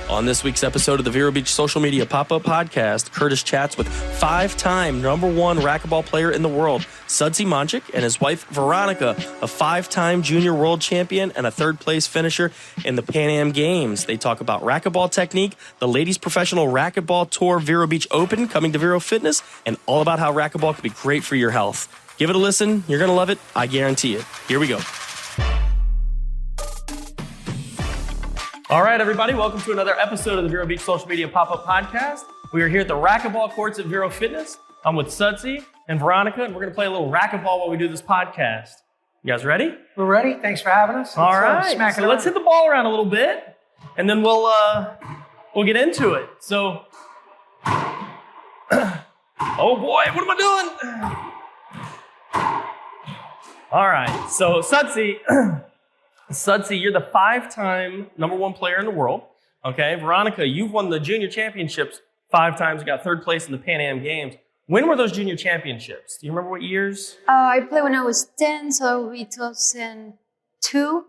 On this week's episode of the Vero Beach Social Media Pop-Up Podcast, Curtis chats with 5-time #1 racquetball player in the world, Sudsy Moncic, and his wife, Veronica, a 5-time junior world champion and a third-place finisher in the Pan Am Games. They talk about racquetball technique, the ladies' professional racquetball tour Vero Beach Open coming to Vero Fitness, and all about how racquetball can be great for your health. Give it a listen. You're going to love it. I guarantee it. Here we go. All right, everybody, welcome to another episode of the Vero Beach Social Media Pop-Up Podcast. We are here at the racquetball courts at Vero Fitness. I'm with Sudsy and Veronica, and we're going to play a little racquetball while we do this podcast. You guys ready? We're ready. Thanks for having us. All right, so let's hit the ball around a little bit, and then we'll get into it. So, oh boy, what am I doing? All right, so Sudsy, you're the 5-time #1 player in the world. Okay, Veronica, you've won the junior championships 5 times. You got 3rd place in the Pan Am Games. When were those junior championships? Do you remember what years? I played when I was 10, so it was 2002.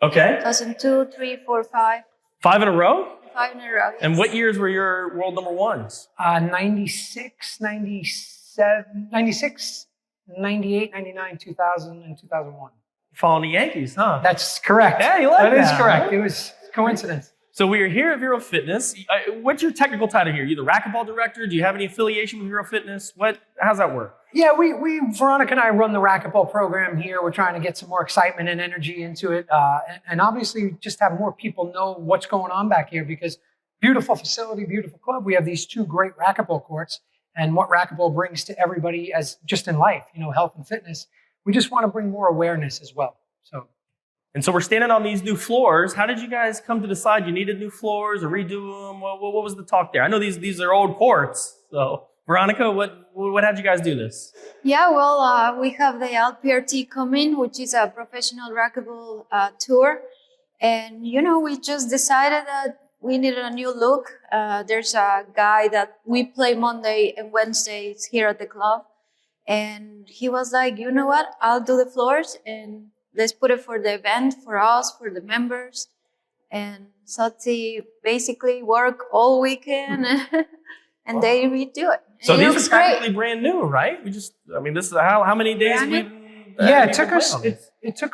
Okay. 2002, 3, 4, 5. 5 in a row? 5 in a row, yes. And what years were your world #1s? 96, 97, 96, 98, 99, 2000, and 2001. Following the Yankees, huh? That's correct. Yeah, you like that. That is correct. It was coincidence. So we are here at Vero Fitness. What's your technical title here? Are you the racquetball director? Do you have any affiliation with Vero Fitness? How's that work? Yeah, Veronica and I run the racquetball program here. We're trying to get some more excitement and energy into it. And obviously just have more people know what's going on back here because beautiful facility, beautiful club. We have these 2 great racquetball courts and what racquetball brings to everybody as just in life, health and fitness. We just want to bring more awareness as well. So we're standing on these new floors. How did you guys come to decide you needed new floors or redo them? What was the talk there? I know these are old courts. So Veronica, what had you guys do this? Yeah, well, we have the LPRT coming, which is a professional racquetball tour. And, we just decided that we needed a new look. There's a guy that we play Monday and Wednesdays here at the club. And he was like, you know what, I'll do the floors and let's put it for the event, for us, for the members. And Sudsy basically work all weekend and they redo it. So and these are practically brand new, right? This is how many days Yeah, it took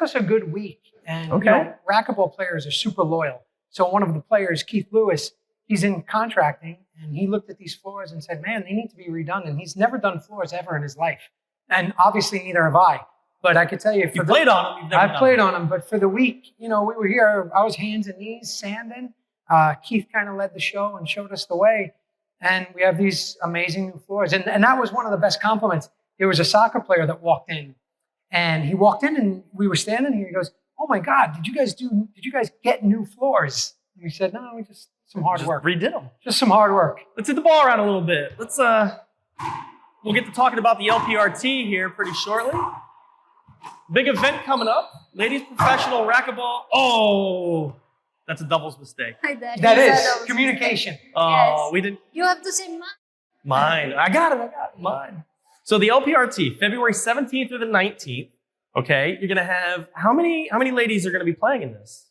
us a good week. And racquetball players are super loyal. So one of the players, Keith Lewis, he's in contracting and he looked at these floors and said, man, they need to be redone. And he's never done floors ever in his life. And obviously neither have I. But I could tell you, you played on them. I played on them, but for the week, we were here. I was hands and knees sanding. Keith kind of led the show and showed us the way. And we have these amazing new floors. And that was one of the best compliments. There was a soccer player that walked in, and he walked in, and we were standing here. He goes, "Oh my God, did you guys get new floors?" And we said, "No, we just some hard work. Redid them. Just some hard work." Let's hit the ball around a little bit. We'll get to talking about the LPRT here pretty shortly. Big event coming up. Ladies professional racquetball. Oh, that's a doubles mistake. That is communication. Oh, yes. We didn't. You have to say mine. Mine. I got it. Mine. So the LPRT, February 17th through the 19th. Okay, you're gonna have how many ladies are gonna be playing in this?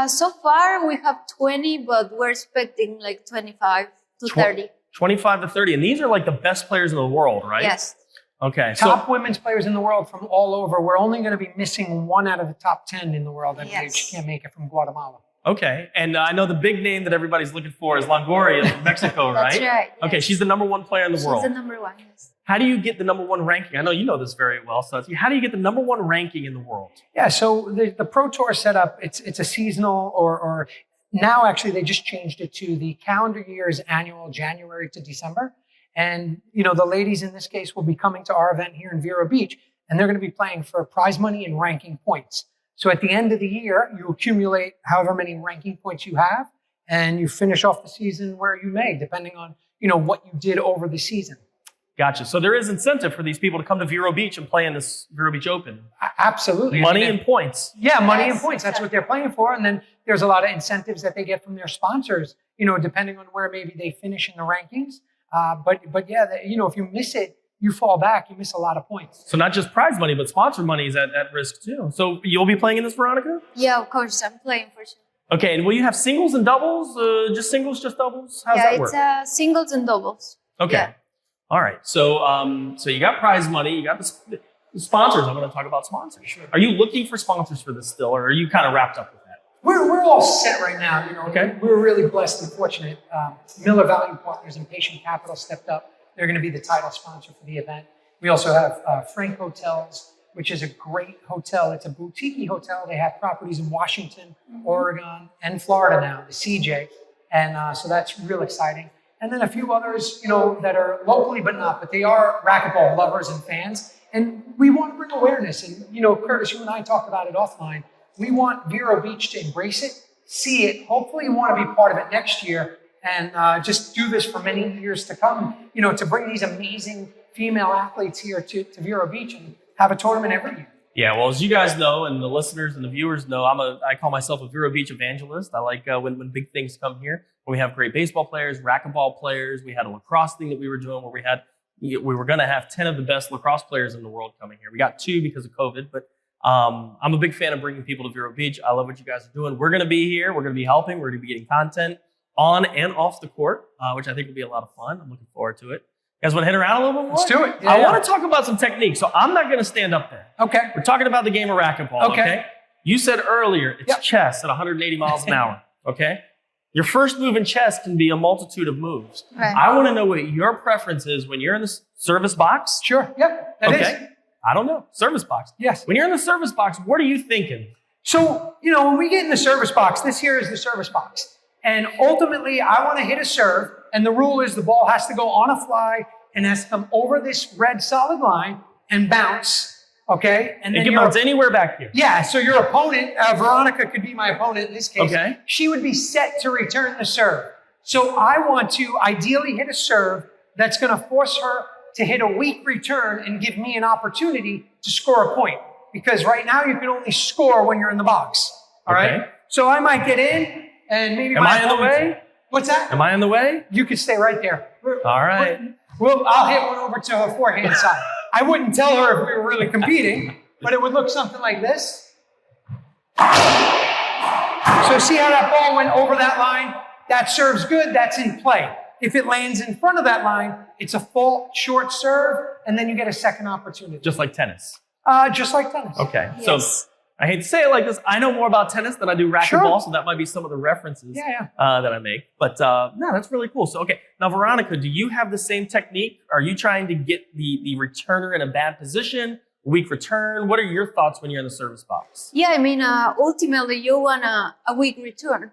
So far we have 20, but we're expecting like 25 to 30. 25 to 30, and these are like the best players in the world, right? Yes. Okay. Top women's players in the world from all over. We're only going to be missing 1 out of the top 10 in the world. I believe she can't make it from Guatemala. Okay. And I know the big name that everybody's looking for is Longoria from Mexico, right? That's right. Yes. Okay, she's the #1 player in the world. She's the #1, yes. How do you get the #1 ranking? I know you know this very well, so how do you get the #1 ranking in the world? Yeah, so the Pro Tour setup, it's a seasonal or now actually they just changed it to the calendar year's annual, January to December. And, the ladies in this case will be coming to our event here in Vero Beach, and they're going to be playing for prize money and ranking points. So at the end of the year, you accumulate however many ranking points you have, and you finish off the season where you may, depending on, what you did over the season. Gotcha. So there is incentive for these people to come to Vero Beach and play in this Vero Beach Open. Absolutely. Money and points. Yeah, money and points. That's what they're playing for. And then there's a lot of incentives that they get from their sponsors, depending on where maybe they finish in the rankings. But yeah, if you miss it, you fall back, you miss a lot of points. So not just prize money, but sponsor money is at risk too. So you'll be playing in this, Veronica? Yeah, of course. I'm playing for sure. Okay, and will you have singles and doubles? Just singles, just doubles? How's that work? Yeah, it's singles and doubles. Okay. Yeah. All right. So you got prize money. You got the sponsors. I'm going to talk about sponsors. Sure. Are you looking for sponsors for this still, or are you kind of wrapped up with that? We're all set right now. Okay. We're really blessed and fortunate. Miller Value Partners and Patient Capital stepped up. They're going to be the title sponsor for the event. We also have Frank Hotels, which is a great hotel. It's a boutique hotel. They have properties in Washington, Oregon, and Florida now, the CJ. And so that's real exciting. And then a few others, that are locally but not, but they are racquetball lovers and fans. And we want to bring awareness. And, Curtis, you and I talked about it offline. We want Vero Beach to embrace it, see it. Hopefully you want to be part of it next year and just do this for many years to come, to bring these amazing female athletes here to Vero Beach and have a tournament every year. Yeah, well, as you guys know, and the listeners and the viewers know, I call myself a Vero Beach evangelist. I like when big things come here. When we have great baseball players, racquetball players. We had a lacrosse thing that we were doing where we were going to have 10 of the best lacrosse players in the world coming here. We got 2 because of COVID, but I'm a big fan of bringing people to Vero Beach. I love what you guys are doing. We're going to be here. We're going to be helping. We're going to be getting content on and off the court, which I think will be a lot of fun. I'm looking forward to it. You guys want to hit around a little bit more? Let's do it. Yeah, I want to talk about some techniques, so I'm not going to stand up there. Okay. We're talking about the game of racquetball, okay? You said earlier it's chess at 180 miles an hour, okay? Your first move in chess can be a multitude of moves. Right. I want to know what your preference is when you're in the service box. Sure. Yep. That is. I don't know. Service box. Yes. When you're in the service box, what are you thinking? So, when we get in the service box, this here is the service box. And ultimately, I want to hit a serve. And the rule is the ball has to go on a fly and has to come over this red solid line and bounce. Okay? And then it can bounce anywhere back here. Yeah. So your opponent, Veronica could be my opponent in this case. Okay. She would be set to return the serve. So I want to ideally hit a serve that's going to force her to hit a weak return and give me an opportunity to score a point. Because right now you can only score when you're in the box. All right? So I might get in and maybe Am I in the way? What's that? Am I in the way? You could stay right there. All right. I'll hit one over to her forehand side. I wouldn't tell her if we were really competing, but it would look something like this. So see how that ball went over that line? That serve's good. That's in play. If it lands in front of that line, it's a fault short serve, and then you get a second opportunity. Just like tennis. Just like tennis. Okay. Yes. So I hate to say it like this. I know more about tennis than I do racquetball, so that might be some of the references that I make. But no, that's really cool. So, okay. Now, Veronica, do you have the same technique? Are you trying to get the returner in a bad position, weak return? What are your thoughts when you're in the service box? Yeah, I mean, ultimately, you want a weak return.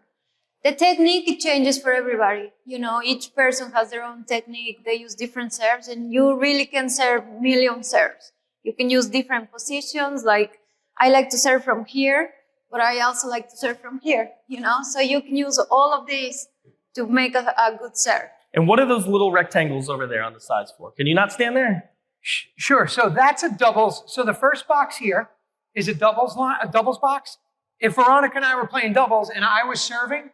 The technique, it changes for everybody. Each person has their own technique. They use different serves, and you really can serve million serves. You can use different positions, like I like to serve from here, but I also like to serve from here, So you can use all of these to make a good serve. And what are those little rectangles over there on the sides for? Can you not stand there? Sure. So that's a doubles. So the first box here is a doubles box. If Veronica and I were playing doubles and I was serving,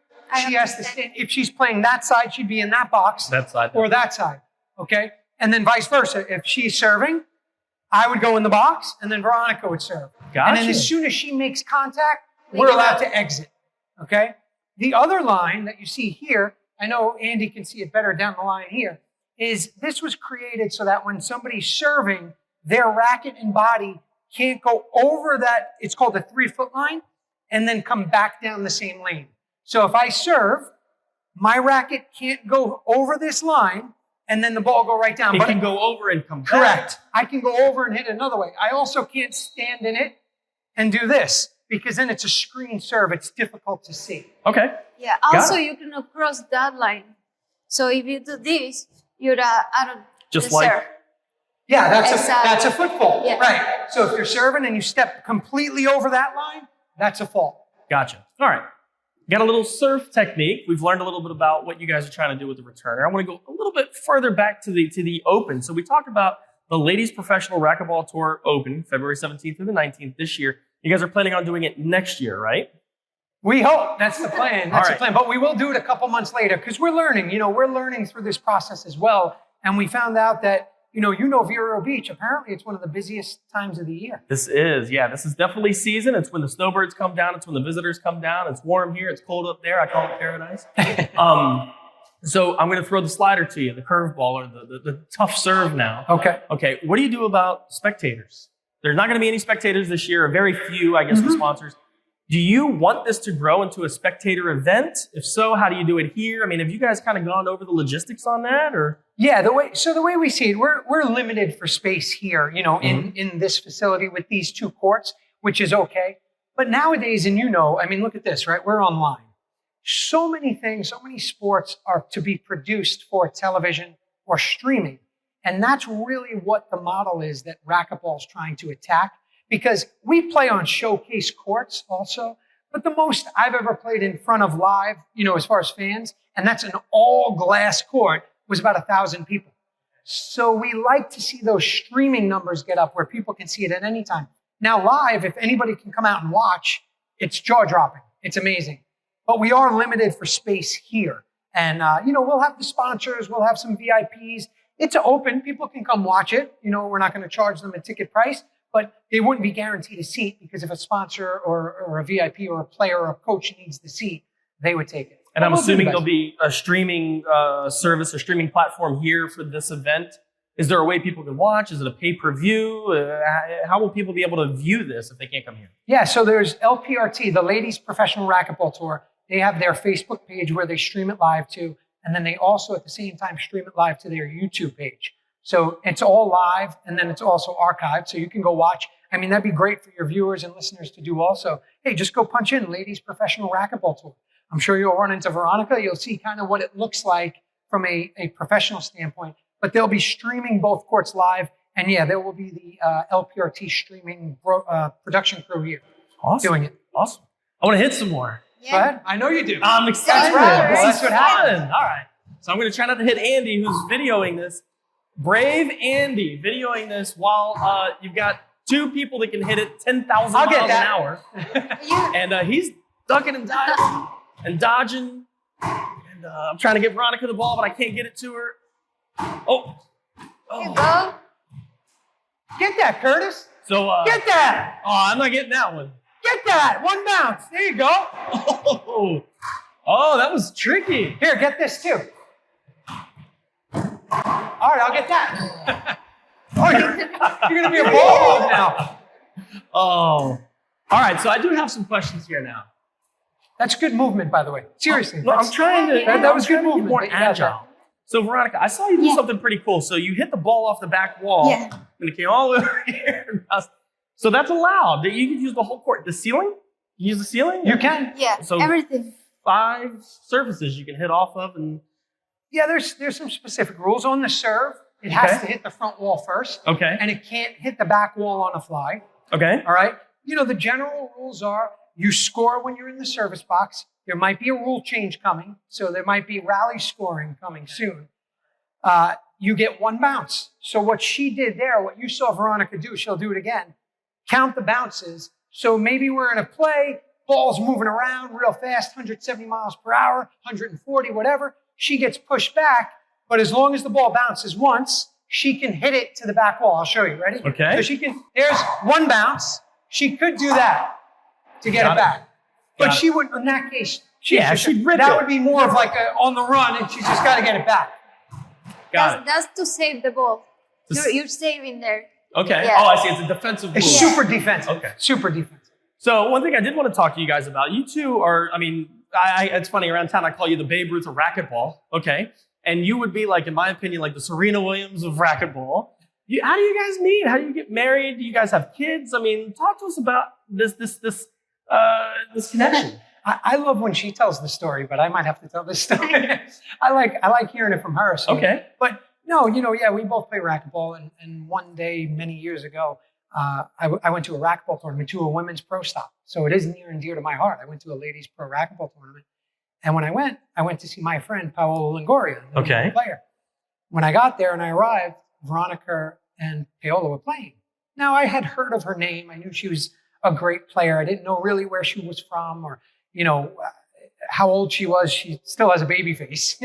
she has to stand. If she's playing that side, she'd be in that box. That side. Or that side. Okay? And then vice versa. If she's serving, I would go in the box, and then Veronica would serve. Gotcha. And then as soon as she makes contact, we're allowed to exit. Okay? The other line that you see here, I know Andy can see it better down the line here, is this was created so that when somebody's serving, their racket and body can't go over that, it's called the 3-foot line, and then come back down the same lane. So if I serve, my racket can't go over this line, and then the ball go right down. It can go over and come back. Correct. I can go over and hit another way. I also can't stand in it and do this because then it's a screen serve. It's difficult to see. Okay. Yeah. Also, you can cross that line. So if you do this, you're out of Just the like serve. Yeah, that's Exactly. a foot fault. Yeah. Right. So if you're serving and you step completely over that line, that's a fault. Gotcha. All right. Got a little serve technique. We've learned a little bit about what you guys are trying to do with the returner. I want to go a little bit further back to the Open. So we talked about the Ladies Professional Racquetball Tour Open, February 17th through the 19th this year. You guys are planning on doing it next year, right? We hope. That's the plan. That's All the plan. But we will do it a couple months later because we're learning. We're learning through this process as well. And we found out that Vero Beach. Apparently, it's one of the busiest times of the year. This is definitely season. It's when the snowbirds come down. It's when the visitors come down. It's warm here. It's cold up there. I call it paradise. So I'm going to throw the slider to you, the curveball or the tough serve now. Okay. What do you do about spectators? There's not going to be any spectators this year, or very few, I guess, with sponsors. Do you want this to grow into a spectator event? If so, how do you do it here? I mean, have you guys kind of gone over the logistics on that, or? Yeah, the way we see it, we're limited for space here, in this facility with these 2 courts, which is okay. But nowadays, look at this, right? We're online. So many things, so many sports are to be produced for television or streaming. And that's really what the model is that Racquetball is trying to attack, because we play on showcase courts also. But the most I've ever played in front of live, as far as fans, and that's an all glass court, was about 1,000 people. So we like to see those streaming numbers get up where people can see it at any time. Now live, if anybody can come out and watch, it's jaw-dropping. It's amazing. But we are limited for space here. And, we'll have the sponsors, we'll have some VIPs. It's open. People can come watch it. We're not going to charge them a ticket price, but they wouldn't be guaranteed a seat, because if a sponsor or a VIP or a player or a coach needs the seat, they would take it. And I'm assuming there'll be a streaming service, a streaming platform here for this event. Is there a way people can watch? Is it a pay-per-view? How will people be able to view this if they can't come here? Yeah, so there's LPRT, the Ladies Professional Racquetball Tour. They have their Facebook page where they stream it live to, and then they also at the same time stream it live to their YouTube page. So it's all live, and then it's also archived, so you can go watch. I mean, that'd be great for your viewers and listeners to do also. Hey, just go punch in Ladies Professional Racquetball Tour. I'm sure you'll run into Veronica. You'll see kind of what it looks like from a professional standpoint. But they'll be streaming both courts live. And yeah, there will be the LPRT streaming production crew here doing it. Awesome. I want to hit some more. Yeah. Go ahead. I know you do. I'm excited. That's what happens. All right. So I'm going to try not to hit Andy, who's videoing this. Brave Andy videoing this while you've got 2 people that can hit it 10,000 miles an hour. And he's ducking and diving and dodging. And I'm trying to get Veronica the ball, but I can't get it to her. Oh. Here you go. Get that, Curtis. So get that. Oh, I'm not getting that one. Get that. 1 bounce. There you go. Oh, that was tricky. Here, get this too. All right, I'll get that. You're going to be a ball hog now. Oh. All right, so I do have some questions here now. That's good movement, by the way. Seriously. No, I'm trying to. That was good movement. More agile. So, Veronica, I saw you do something pretty cool. So you hit the ball off the back wall, and it came all the way over here. So that's allowed. You can use the whole court. The ceiling? You use the ceiling? You can. Yeah, so everything. 5 surfaces you can hit off of. And yeah, there's some specific rules. On the serve, it has to hit the front wall first. Okay. And it can't hit the back wall on a fly. Okay. All right? The general rules are you score when you're in the service box. There might be a rule change coming, so there might be rally scoring coming soon. You get 1 bounce. So what she did there, what you saw Veronica do, she'll do it again. Count the bounces. So maybe we're in a play, ball's moving around real fast, 170 miles per hour, 140, whatever. She gets pushed back, but as long as the ball bounces once, she can hit it to the back wall. I'll show you. Ready? Okay. So there's 1 bounce. She could do that to get it back. But she would, in that case, she'd rip that it. would be more of like on the run, and she's just got to get it back. That's to save the ball. You're saving there. Okay. Yeah. Oh, I see. It's a defensive rule. It's super defensive. Okay. Super defensive. So one thing I did want to talk to you guys about, you two are, it's funny, around town I call you the Babe Ruth of racquetball, okay? And you would be like, in my opinion, like the Serena Williams of racquetball. How do you guys meet? How do you get married? Do you guys have kids? Talk to us about this connection. I love when she tells the story, but I might have to tell this story. I like hearing it from her. So. Okay. But no, we both play racquetball. And one day, many years ago, I went to a racquetball tournament, to a women's pro stop. So it is near and dear to my heart. I went to a ladies pro racquetball tournament. And when I went to see my friend, Paola Longoria, the player. When I got there and I arrived, Veronica and Paola were playing. Now, I had heard of her name. I knew she was a great player. I didn't know really where she was from or, how old she was. She still has a baby face,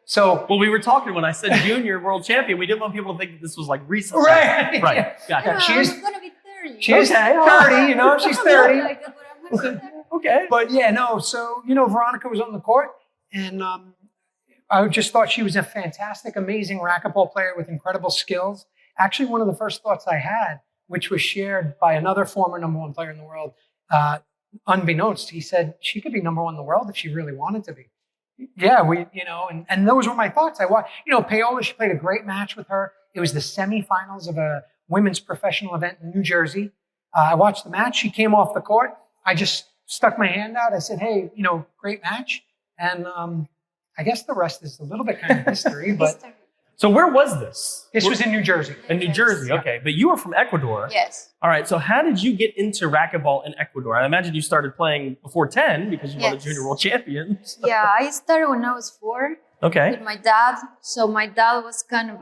So, Well, we were talking when I said junior world champion. We didn't want people to think that this was like recent. right. Right. Gotcha. Yeah, I'm gonna be 30. She is Okay. 30, you know, she's 30. Like, but I'm gonna be 30. Okay. But yeah, no. So, you know, Veronica was on the court, and I just thought she was a fantastic, amazing racquetball player with incredible skills. Actually, one of the first thoughts I had, which was shared by another former number one player in the world, unbeknownst, he said she could be number one in the world if she really wanted to be. Yeah, and those were my thoughts. I watched, Paola, she played a great match with her. It was the semifinals of a women's professional event in New Jersey. I watched the match. She came off the court. I just stuck my hand out. I said, hey, great match. And I guess the rest is a little bit kind of history, but So where was this? this was in New Jersey. In New Jersey. Okay. But you were from Ecuador. Yes. All right. So how did you get into racquetball in Ecuador? I imagine you started playing before 10 because you won the Yes. junior world champion. Yeah, I started when I was 4 Okay. with my dad. So my dad was kind of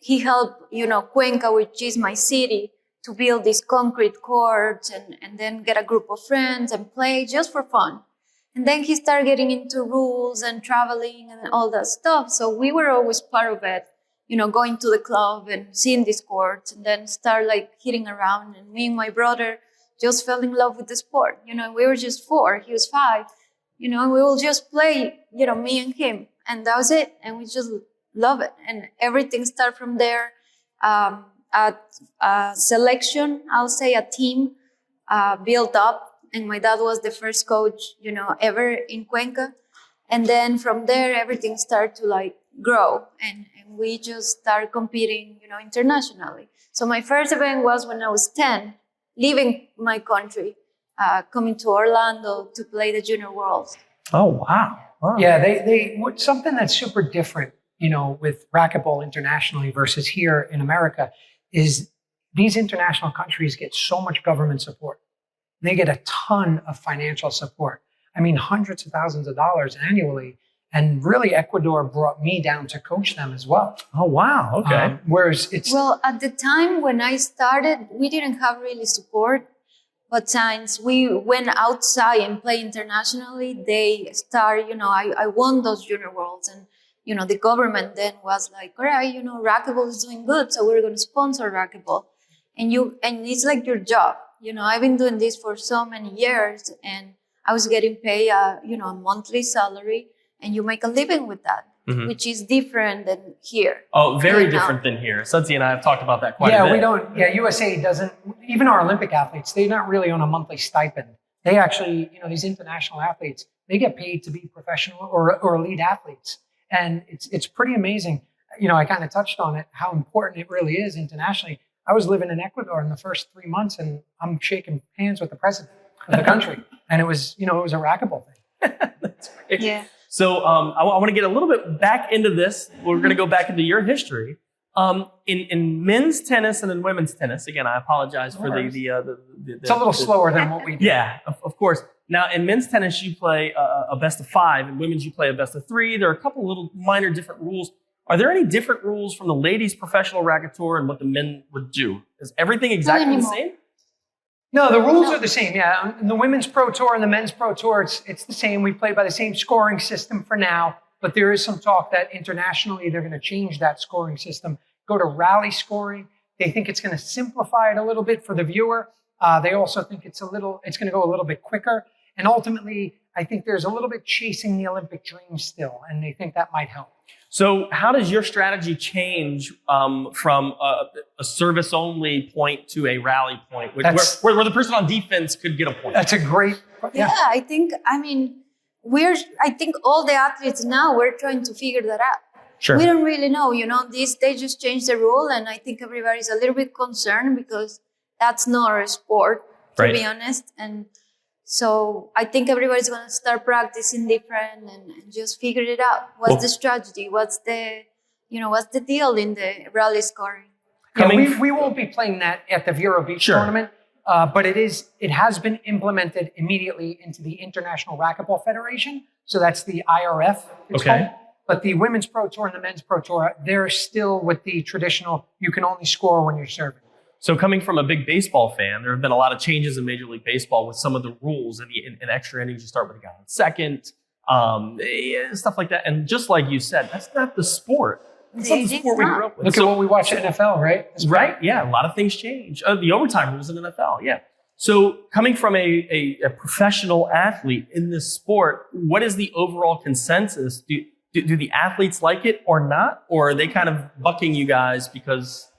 he helped, Cuenca, which is my city, to build these concrete courts and then get a group of friends and play just for fun. And then he started getting into rules and traveling and all that stuff. So we were always part of it, going to the club and seeing these courts, and then start like hitting around. And me and my brother just fell in love with the sport. We were just 4, he was 5. We will just play, me and him, and that was it. And we just love it. And everything started from there. A selection, I'll say a team built up. And my dad was the first coach, ever in Cuenca. And then from there, everything started to grow. And we just started competing, internationally. So my first event was when I was 10, leaving my country, coming to Orlando to play the Junior Worlds. Oh, wow. Yeah, they something that's super different, with racquetball internationally versus here in America is these international countries get so much government support. They get a ton of financial support. I mean, hundreds of thousands of dollars annually. And really, Ecuador brought me down to coach them as well. Oh, wow. Okay. Whereas it's... Well, at the time when I started, we didn't have really support. But since we went outside and play internationally, they started, I won those Junior Worlds. And, the government then was like, all right, racquetball is doing good, so we're going to sponsor racquetball. And it's like your job. I've been doing this for so many years, and I was getting paid, a monthly salary, and you make a living with that, which is different than here. Oh, very different than here. Sudsy and I have talked about that quite a bit. Yeah, we don't. Yeah, USA doesn't. Even our Olympic athletes, they're not really on a monthly stipend. They actually, these international athletes, they get paid to be professional or elite athletes, and it's pretty amazing. I kind of touched on it, how important it really is internationally. I was living in Ecuador in the first 3 months, and I'm shaking hands with the president of the country, and it was a racquetball thing. That's great. Yeah. So I want to get a little bit back into this. We're going to go back into your history. In men's tennis and in women's tennis, again, I apologize for the it's a little slower than what we do. Yeah, of course. Now, in men's tennis, you play a best of 5. In women's, you play a best of 3. There are a couple little minor different rules. Are there any different rules from the ladies' professional racqueteur and what the men would do? Is everything exactly the same? No, the rules are the same. Yeah, in the women's pro tour and the men's pro tour, it's the same. We play by the same scoring system for now, but there is some talk that internationally they're going to change that scoring system, go to rally scoring. They think it's going to simplify it a little bit for the viewer. They also think it's going to go a little bit quicker, and ultimately, I think there's a little bit chasing the Olympic dream still, and they think that might help. So how does your strategy change from a service-only point to a rally point, where the person on defense could get a point? That's a great... Yeah, I think all the athletes now, we're trying to figure that out. Sure. We don't really know, they just changed the rule, and I think everybody's a little bit concerned because that's not our sport, to be honest. And so I think everybody's going to start practicing different and just figure it out. What's the strategy? What's the deal in the rally scoring? Yeah, we won't be playing that at the Vero Beach tournament, but it has been implemented immediately into the International Racquetball Federation. So that's the IRF. It's called. But the Women's Pro Tour and the Men's Pro Tour, they're still with the traditional, you can only score when you're serving. So coming from a big baseball fan, there have been a lot of changes in Major League Baseball with some of the rules. In extra innings, you start with a guy on second. stuff like that. And just like you said, that's not the sport. That's not the sport we grew up with. Look at what we watch in NFL, right? Right? Yeah, a lot of things change. The overtime rules in NFL, yeah. So coming from a professional athlete in this sport, what is the overall consensus? Do the athletes like it or not? Or are they kind of bucking you guys because,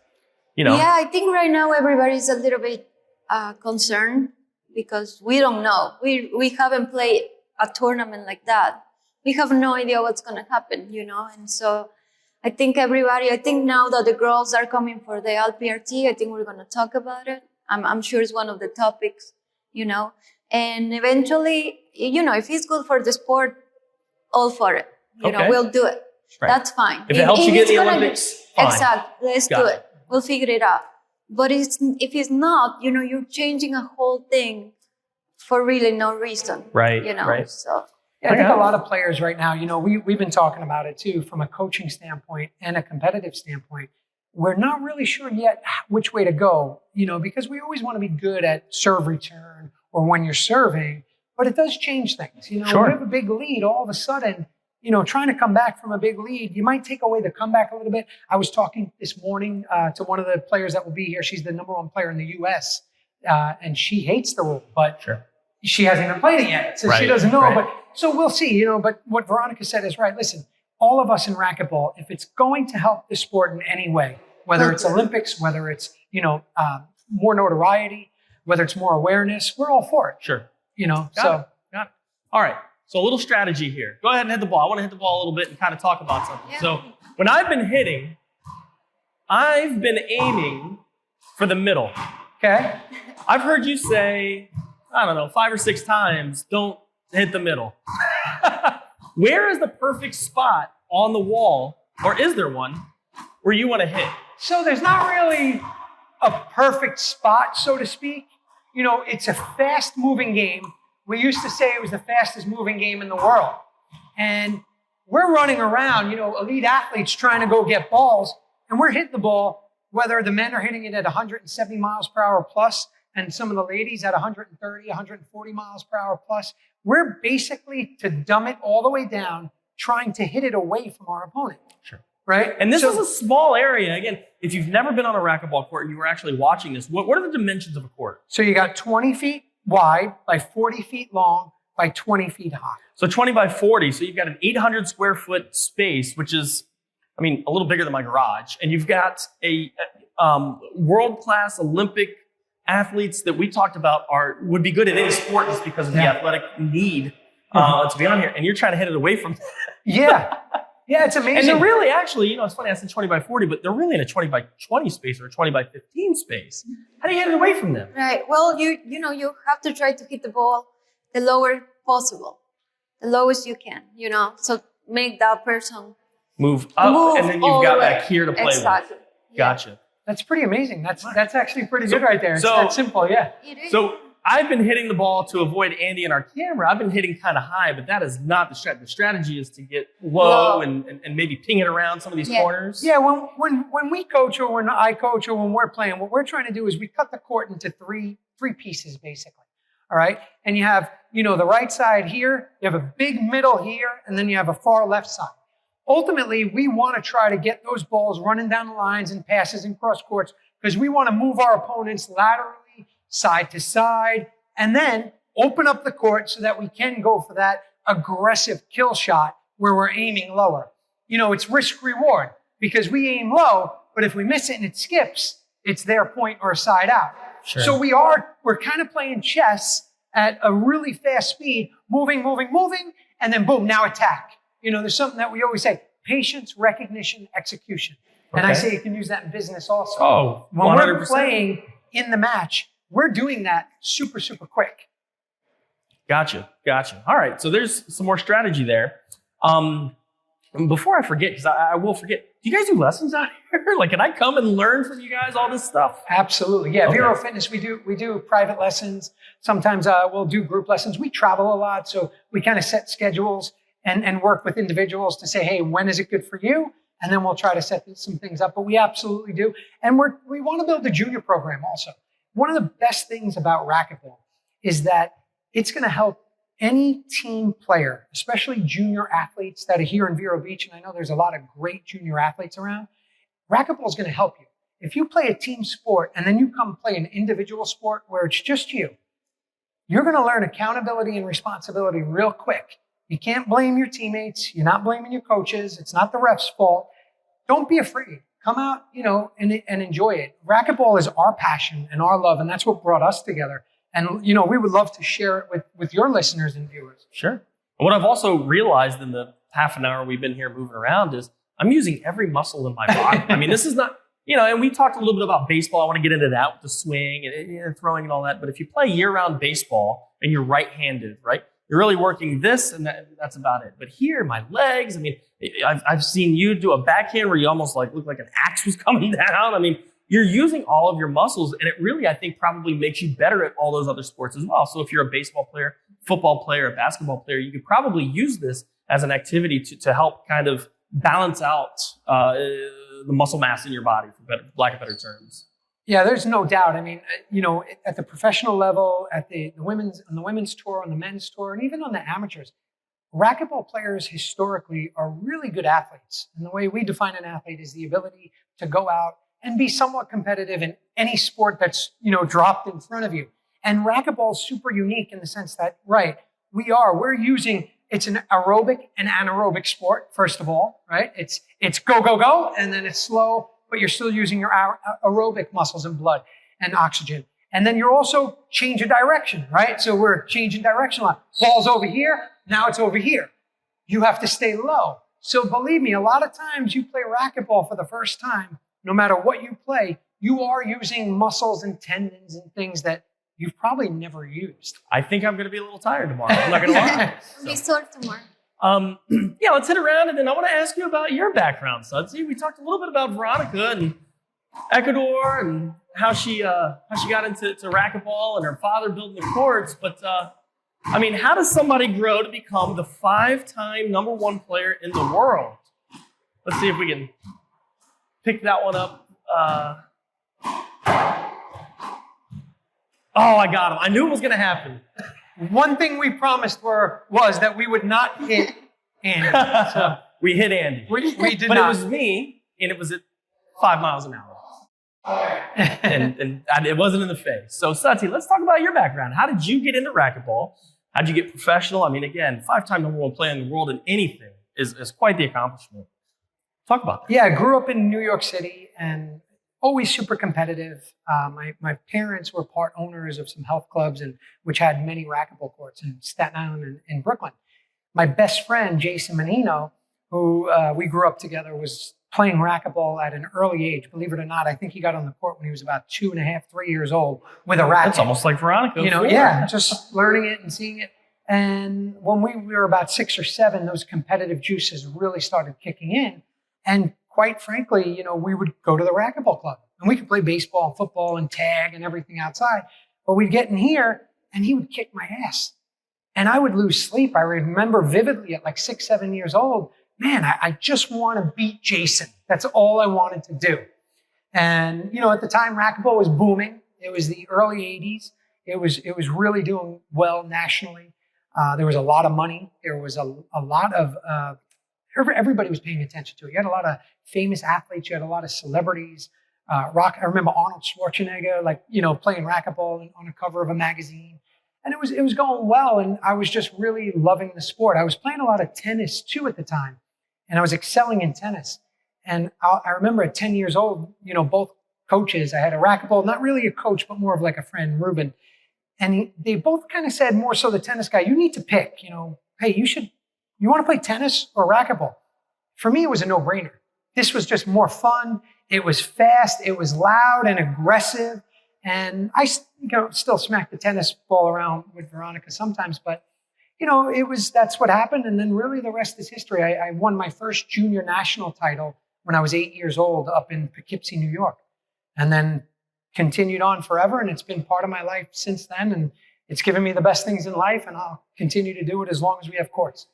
Yeah, I think right now everybody's a little bit concerned because we don't know. We haven't played a tournament like that. We have no idea what's going to happen, And so I think now that the girls are coming for the LPRT, I think we're going to talk about it. I'm sure it's one of the topics, and eventually, if it's good for the sport, all for it. We'll do it. Right. That's fine. If it helps you get in the Olympics, fine. Exactly. Let's do it. We'll figure it out. But if it's not, you're changing a whole thing for really no reason. Right. Right. So. Yeah, I think a lot of players right now, we've been talking about it too, from a coaching standpoint and a competitive standpoint. We're not really sure yet which way to go, because we always want to be good at serve return or when you're serving, but it does change things. Sure. When you have a big lead, all of a sudden, trying to come back from a big lead, you might take away the comeback a little bit. I was talking this morning to one of the players that will be here. She's the number one player in the U.S., and she hates the rule, but she hasn't even played it yet, so she doesn't know. But so we'll see, But what Veronica said is right. Listen, all of us in racquetball, if it's going to help the sport in any way, whether it's Olympics, whether it's more notoriety, whether it's more awareness, we're all for it. Sure. Got it. All right. So a little strategy here. Go ahead and hit the ball. I want to hit the ball a little bit and kind of talk about something. Yeah. So when I've been hitting, I've been aiming for the middle. Okay. I've heard you say, 5 or 6 times, don't hit the middle. Where is the perfect spot on the wall, or is there one, where you want to hit? So there's not really a perfect spot, so to speak. It's a fast-moving game. We used to say it was the fastest moving game in the world. And we're running around, elite athletes trying to go get balls, and we're hitting the ball, whether the men are hitting it at 170 miles per hour plus, and some of the ladies at 130, 140 miles per hour plus. We're basically, to dumb it all the way down, trying to hit it away from our opponent. Sure. Right? And this is a small area. Again, if you've never been on a racquetball court and you were actually watching this, what are the dimensions of a court? So you got 20 feet wide by 40 feet long by 20 feet high. So 20 by 40. So you've got an 800 square foot space, which is, a little bigger than my garage. And you've got a world-class Olympic athletes that we talked about would be good at any sport just because of the athletic need to be on here. And you're trying to hit it away from that. Yeah. Yeah, it's amazing. And they're really actually, it's funny, I said 20 by 40, but they're really in a 20 by 20 space or a 20 by 15 space. How do you hit it away from them? Right. Well, you have to try to hit the ball the lower possible, the lowest you can, so make that person move up, and then you've got back here to play with. Gotcha. That's pretty amazing. That's actually pretty good right there. It's that simple, yeah. It is. So I've been hitting the ball to avoid Andy and our camera. I've been hitting kind of high, but that is not the strategy. The strategy is to get low and maybe ping it around some of these corners. Yeah, when we coach or when I coach or when we're playing, what we're trying to do is we cut the court into three pieces, basically. All right? And you have, the right side here, you have a big middle here, and then you have a far left side. Ultimately, we want to try to get those balls running down the lines and passes and cross courts because we want to move our opponents laterally, side to side, and then open up the court so that we can go for that aggressive kill shot where we're aiming lower. It's risk reward because we aim low, but if we miss it and it skips, it's their point or side out. Sure. So we're kind of playing chess at a really fast speed, moving, and then boom, now attack. There's something that we always say, patience, recognition, execution. And I say you can use that in business also. Oh, 100%. When we're playing in the match, we're doing that super, super quick. Gotcha. All right, so there's some more strategy there. Before I forget, because I will forget, do you guys do lessons out here? Can I come and learn from you guys all this stuff? Absolutely. Yeah, okay. Vero Fitness, we do private lessons. Sometimes we'll do group lessons. We travel a lot, so we kind of set schedules and work with individuals to say, hey, when is it good for you? And then we'll try to set some things up. But we absolutely do. And we want to build a junior program also. One of the best things about racquetball is that it's going to help any team player, especially junior athletes that are here in Vero Beach, and I know there's a lot of great junior athletes around, racquetball is going to help you. If you play a team sport and then you come play an individual sport where it's just you, you're going to learn accountability and responsibility real quick. You can't blame your teammates. You're not blaming your coaches. It's not the ref's fault. Don't be afraid. Come out, and enjoy it. Racquetball is our passion and our love, and that's what brought us together. And, we would love to share it with your listeners and viewers. Sure. And what I've also realized in the half an hour we've been here moving around is I'm using every muscle in my body. I mean, this is not, and we talked a little bit about baseball. I want to get into that with the swing and throwing and all that. But if you play year-round baseball and you're right-handed, right, you're really working this and that's about it. But here, my legs, I mean, I've seen you do a backhand where you almost look like an axe was coming down. I mean, you're using all of your muscles, and it really, I think, probably makes you better at all those other sports as well. So if you're a baseball player, football player, a basketball player, you could probably use this as an activity to help kind of balance out the muscle mass in your body, for lack of better terms. Yeah, there's no doubt. I mean, at the professional level, at the women's tour, on the men's tour, and even on the amateurs, racquetball players historically are really good athletes. And the way we define an athlete is the ability to go out and be somewhat competitive in any sport that's, dropped in front of you. And racquetball is super unique in the sense that, right, we're using, it's an aerobic and anaerobic sport, first of all, right? It's go, go, go, and then it's slow, but you're still using your aerobic muscles and blood and oxygen. And then you're also changing direction, right? So we're changing direction a lot. Ball's over here, now it's over here. You have to stay low. So believe me, a lot of times you play racquetball for the first time, no matter what you play, you are using muscles and tendons and things that you've probably never used. I think I'm going to be a little tired tomorrow. I'm not going to lie. Be sore tomorrow. Let's hit around, and then I want to ask you about your background, Sudsy. We talked a little bit about Veronica and Ecuador and how she got into racquetball and her father building the courts. But how does somebody grow to become the 5-time #1 player in the world? Let's see if we can pick that one up. I got him. I knew it was going to happen. One thing we promised was that we would not hit Andy. So we hit Andy. We did but not. It was me, and it was at 5 miles an hour. and it wasn't in the face. So, Sudsy, let's talk about your background. How did you get into racquetball? How did you get professional? I mean, again, 5-time #1 player in the world in anything is quite the accomplishment. Talk about that. Yeah, I grew up in New York City and always super competitive. My parents were part owners of some health clubs, which had many racquetball courts in Staten Island and in Brooklyn. My best friend, Jason Menino, who we grew up together, was playing racquetball at an early age. Believe it or not, I think he got on the court when he was about 2.5, 3 years old with a racket. That's almost like Veronica. Just learning it and seeing it. And when we were about 6 or 7, those competitive juices really started kicking in. And quite frankly, we would go to the racquetball club and we could play baseball and football and tag and everything outside. But we'd get in here and he would kick my ass. And I would lose sleep. I remember vividly at like 6, 7 years old, man, I just want to beat Jason. That's all I wanted to do. And, at the time, racquetball was booming. It was the early 80s. It was really doing well nationally. There was a lot of money. There was a lot of, everybody was paying attention to it. You had a lot of famous athletes. You had a lot of celebrities. I remember Arnold Schwarzenegger, playing racquetball on a cover of a magazine. And it was going well, and I was just really loving the sport. I was playing a lot of tennis, too, at the time, and I was excelling in tennis. And I remember at 10 years old, both coaches, I had a racquetball, not really a coach, but more of like a friend, Ruben. And they both kind of said, more so the tennis guy, you need to pick, hey, you want to play tennis or racquetball? For me, it was a no-brainer. This was just more fun. It was fast. It was loud and aggressive. And I still smack the tennis ball around with Veronica sometimes, but that's what happened. And then really the rest is history. I won my first junior national title when I was 8 years old up in Poughkeepsie, New York, and then continued on forever. And it's been part of my life since then. And it's given me the best things in life, and I'll continue to do it as long as we have courts.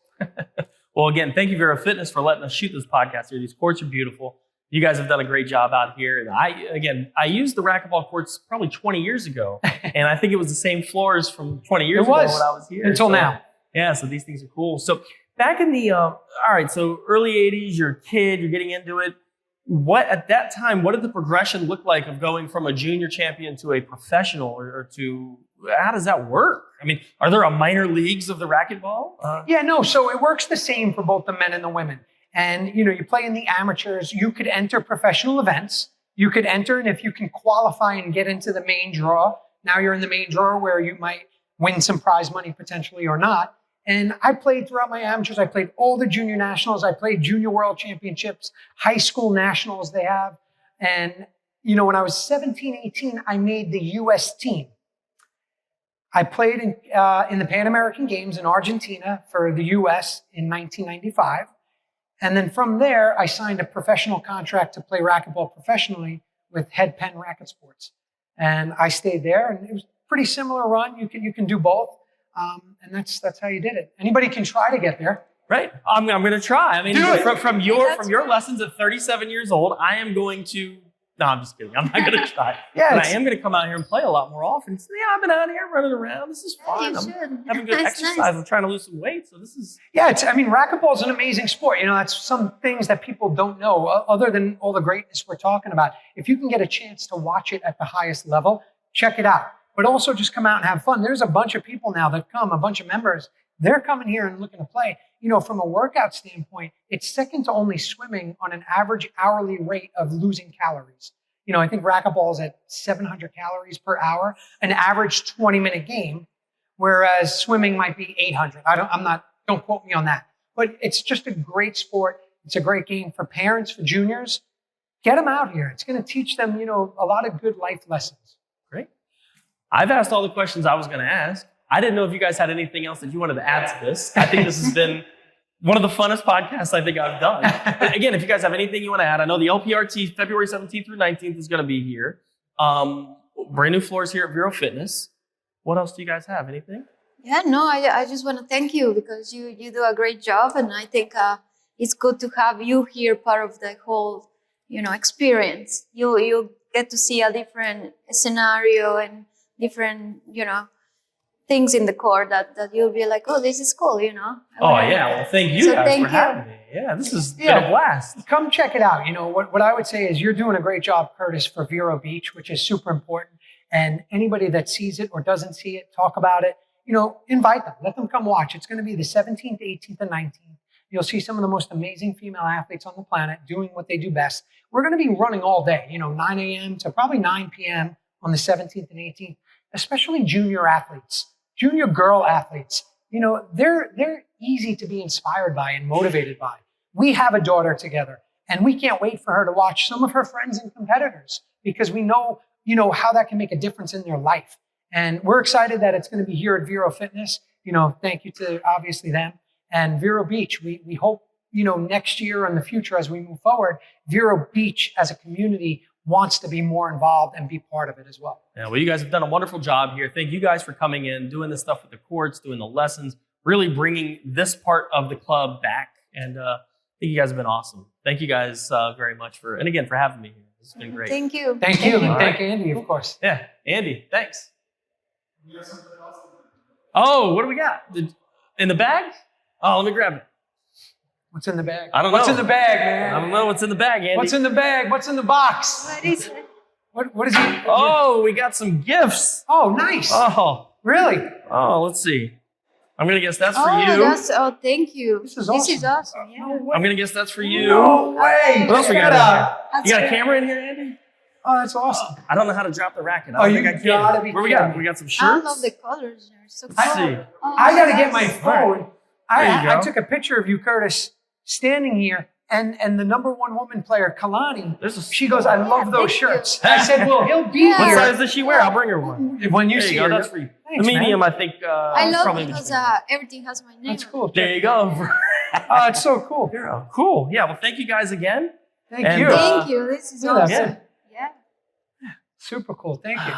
Well, again, thank you, Vero Fitness, for letting us shoot this podcast here. These courts are beautiful. You guys have done a great job out here. And I used the racquetball courts probably 20 years ago, and I think it was the same floors from 20 years ago when I was here. Until now. Yeah, so these things are cool. So back in the, all right, so early 80s, you're a kid, you're getting into it. At that time, what did the progression look like of going from a junior champion to a professional or to, how does that work? I mean, are there a minor leagues of the racquetball? Yeah, no. So it works the same for both the men and the women. And, you play in the amateurs. You could enter professional events. You could enter, and if you can qualify and get into the main draw, now you're in the main draw where you might win some prize money potentially or not. And I played throughout my amateurs. I played all the junior nationals. I played junior world championships, high school nationals they have. And, when I was 17, 18, I made the U.S. team. I played in the Pan American Games in Argentina for the U.S. in 1995. And then from there, I signed a professional contract to play racquetball professionally with Head Penn Racket Sports. And I stayed there, and it was a pretty similar run. You can do both. And that's how you did it. Anybody can try to get there. Right. I'm going to try. I mean, from your lessons at 37 years old, I am going to. No, I'm just kidding. I'm not going to try. But I am going to come out here and play a lot more often. So, I've been out here running around. This is fun. I'm having good exercise. Nice. I'm trying to lose some weight. So this is. Yeah, racquetball is an amazing sport. That's some things that people don't know, other than all the greatness we're talking about. If you can get a chance to watch it at the highest level, check it out. But also just come out and have fun. There's a bunch of people now that come, a bunch of members. They're coming here and looking to play. From a workout standpoint, it's second to only swimming on an average hourly rate of losing calories. I think racquetball is at 700 calories per hour, an average 20-minute game, whereas swimming might be 800. Don't quote me on that. But it's just a great sport. It's a great game for parents, for juniors. Get them out here. It's going to teach them, a lot of good life lessons. Great. I've asked all the questions I was going to ask. I didn't know if you guys had anything else that you wanted to add to this. I think this has been one of the funnest podcasts I think I've done. But again, if you guys have anything you want to add, I know the LPRT February 17th through 19th is going to be here. Brand new floors here at Vero Fitness. What else do you guys have? Anything? Yeah, no, I just want to thank you because you do a great job. And I think it's good to have you here, part of the whole, experience. You get to see a different scenario and different, things in the court that you'll be like, oh, this is cool, Oh, yeah. Well, thank you guys for having me. Yeah, this has been a blast. Come check it out. What I would say is you're doing a great job, Curtis, for Vero Beach, which is super important. And anybody that sees it or doesn't see it, talk about it, invite them. Let them come watch. It's going to be the 17th, 18th, and 19th. You'll see some of the most amazing female athletes on the planet doing what they do best. We're going to be running all day, 9 a.m. to probably 9 p.m. on the 17th and 18th, especially junior athletes. Junior girl athletes, they're easy to be inspired by and motivated by. We have a daughter together, and we can't wait for her to watch some of her friends and competitors because we know, how that can make a difference in their life. And we're excited that it's going to be here at Vero Fitness. Thank you to obviously them and Vero Beach. We hope, next year and the future as we move forward, Vero Beach as a community wants to be more involved and be part of it as well. Yeah, well, you guys have done a wonderful job here. Thank you guys for coming in, doing this stuff with the courts, doing the lessons, really bringing this part of the club back. And I think you guys have been awesome. Thank you guys very much for having me here. It's been great. Thank you. Thank you. And thank Andy, of course. Yeah, Andy, thanks. Oh, what do we got? In the bag? Oh, let me grab it. What's in the bag? I don't know. What's in the bag, man? I don't know what's in the bag, Andy. What's in the bag? What's in the box? What is it? What is it? Oh, we got some gifts. Oh, nice. Oh. Really? Oh, let's see. I'm going to guess that's for you. Thank you. This is awesome. Yeah. I'm going to guess that's for you. No way. What else we got in here? You got a great. camera in here, Andy? Oh, that's awesome. I don't know how to drop the racket. I don't think I gotta can. be What we got? kidding me. We got some I shirts. love the colors. They're so cool. Let's see. Oh, I got to yes. get my phone. I go. took a picture of you, Curtis, standing here, and the number one woman player, Kalani, she goes, I love those thank you. shirts. I said, well, he'll be What here. size does she wear? I'll bring her one. When you There see you go. her. That's for you. Thanks, The medium, man. I think. I love probably because between. everything has my name. That's on it. cool. There you go. Oh, it's so cool. Vero. Cool. Yeah. Well, thank you guys again. Thank And, you. Thank you. This is Look at awesome. that. Yeah. Super cool. Thank you.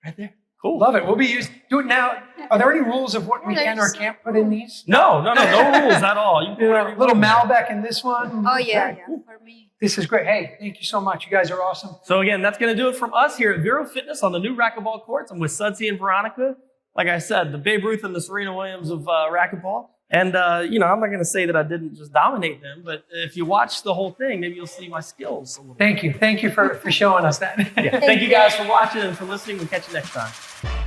Right there. Cool. Love it. We'll be using. Do it now. Are there any rules of what we can or can't put in these? No rules at all. You can You put know, whatever you little want. Malbec in this one. Oh yeah, for me. This is great. Hey, thank you so much. You guys are awesome. So again, that's going to do it from us here at Vero Fitness on the new racquetball courts. I'm with Sudsy and Veronica. like I said, the Babe Ruth and the Serena Williams of racquetball. And, I'm not going to say that I didn't just dominate them, but if you watch the whole thing, maybe you'll see my skills a little bit. Thank you. Thank you for showing us that. Yeah. Thank you guys for watching and for listening. We'll catch you next time.